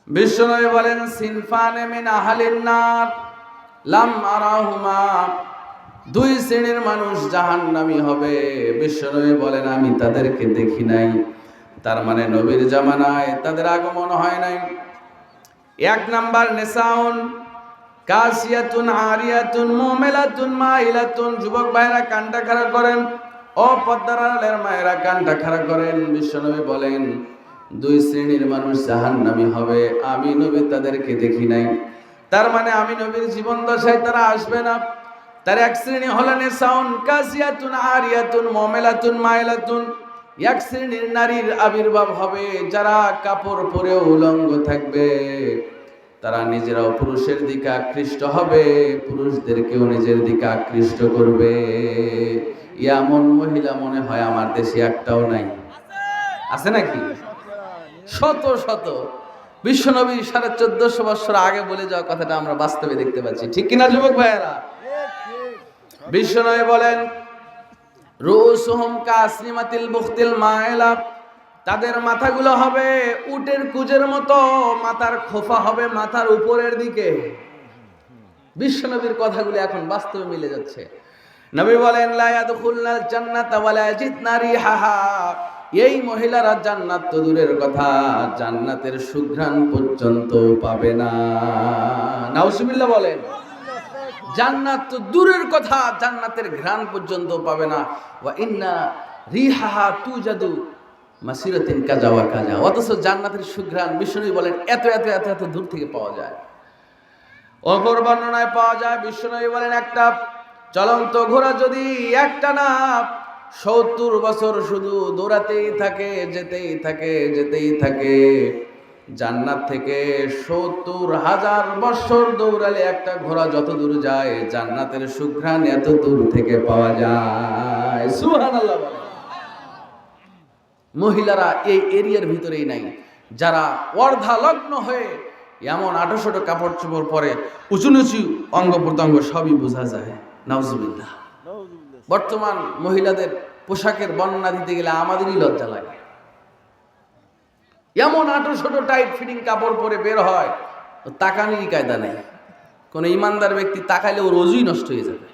বিশ্বনবী বলেন সিনফানে মিন আহলিন নার লাম আরাহুমা, দুই শ্রেণীর মানুষ জাহান্নামী হবে। বিশ্বনবী বলেন আমি তাদেরকে দেখি নাই। তার মানে নবীর জামানায় তাদের আগমন হয় নাই। এক নাম্বার নেসাউন কাসিয়াতুন আরিয়াতুন মুমিলাতুন মাইলাতুন। যুবক ভাইরা কানটা খাড়া করেন, ও পর্দার আড়ালের মায়েরা কানটা খাড়া করেন। বিশ্বনবী বলেন দুই শ্রেণীর মানুষ জাহান্নামী হবে, আমি নবী তাদেরকে দেখি নাই। তার মানে আমি নবীর জীবন দশায় তারা আসবে না। তার এক শ্রেণী হলেন নেসাউন কাসিয়াতুন আরিয়াতুন মুমিলাতুন মাইলাতুন। এক শ্রেণীর নারীর আবির্ভাব হবে যারা কাপড় পরেও উলঙ্গ থাকবে। তারা নিজেরাও পুরুষের দিকে আকৃষ্ট হবে, পুরুষদেরকেও নিজের দিকে আকৃষ্ট করবে। এমন মহিলা মনে হয় আমার দেশে একটাও নাই। আছে নাকি? শত শত। বিশ্বনবী 1450 বছর আগে বলে যাওয়া কথাটা আমরা বাস্তবে দেখতে পাচ্ছি, ঠিক কিনা যুবক ভাইয়েরা? বিশ্বনবী বলেন রুসুহুম কাসনিমাতিল বুখতিল মাইলা, তাদের মাথাগুলো হবে উটের কুজের মতো, মাথার খোফা হবে মাথার উপরের দিকে। বিশ্বনবীর কথাগুলো এখন বাস্তবে মিলে যাচ্ছে। নবী বলেন লা ইয়াদখুলনাল জান্নাতা ওয়ালা ইয়াজিদনা রিহাহা, এই মহিলারা জান্নাত তো দূরের কথা, জান্নাতের সুঘ্রাণ পর্যন্ত পাবে না। নাউজুবিল্লাহ বলেন। জান্নাত তো দূরের কথা, জান্নাতের ঘ্রাণ পর্যন্ত পাবে না। ওয়া ইন্না রিহাহা তুজাদু মাসিরাতিন কাজা ওয়া কাজা, অথচ জান্নাতের সুঘ্রাণ বিশ্বনবী বলেন এত এত এত এত দূর থেকে পাওয়া যায়। অপর বর্ণনায় পাওয়া যায় বিশ্বনবী বলেন একটা চলন্ত ঘোড়া যদি একটা না 70 বছর শুধু দৌড়াতেই থাকে, যেতেই থাকে, যেতেই থাকে, জান্নাত থেকে 70,000 বছর দৌড়ালে একটা ঘোড়া যত দূর যায়, জান্নাতের সুঘ্রাণ এত দূর থেকে পাওয়া যায়। সুবহানাল্লাহ বলেন। মহিলারা এই এরিয়ার ভিতরেই নাই, যারা অর্ধালগ্ন হয়ে এমন আটোশোটো কাপড় চোপড় পরে, উঁচু নিচু অঙ্গ প্রত্যঙ্গ সবই বোঝা যায়। নাউজুবিল্লাহ। বর্তমান মহিলাদের পোশাকের বর্ণনা দিতে গেলে আমাদেরই লজ্জা লাগে। এমন আটোশোটো টাইট ফিটিং কাপড় পরে বের হয়, তাকানির কায়দা নেই। কোন ইমানদার ব্যক্তি তাকাইলে ওর অজুই নষ্ট হয়ে যাবে।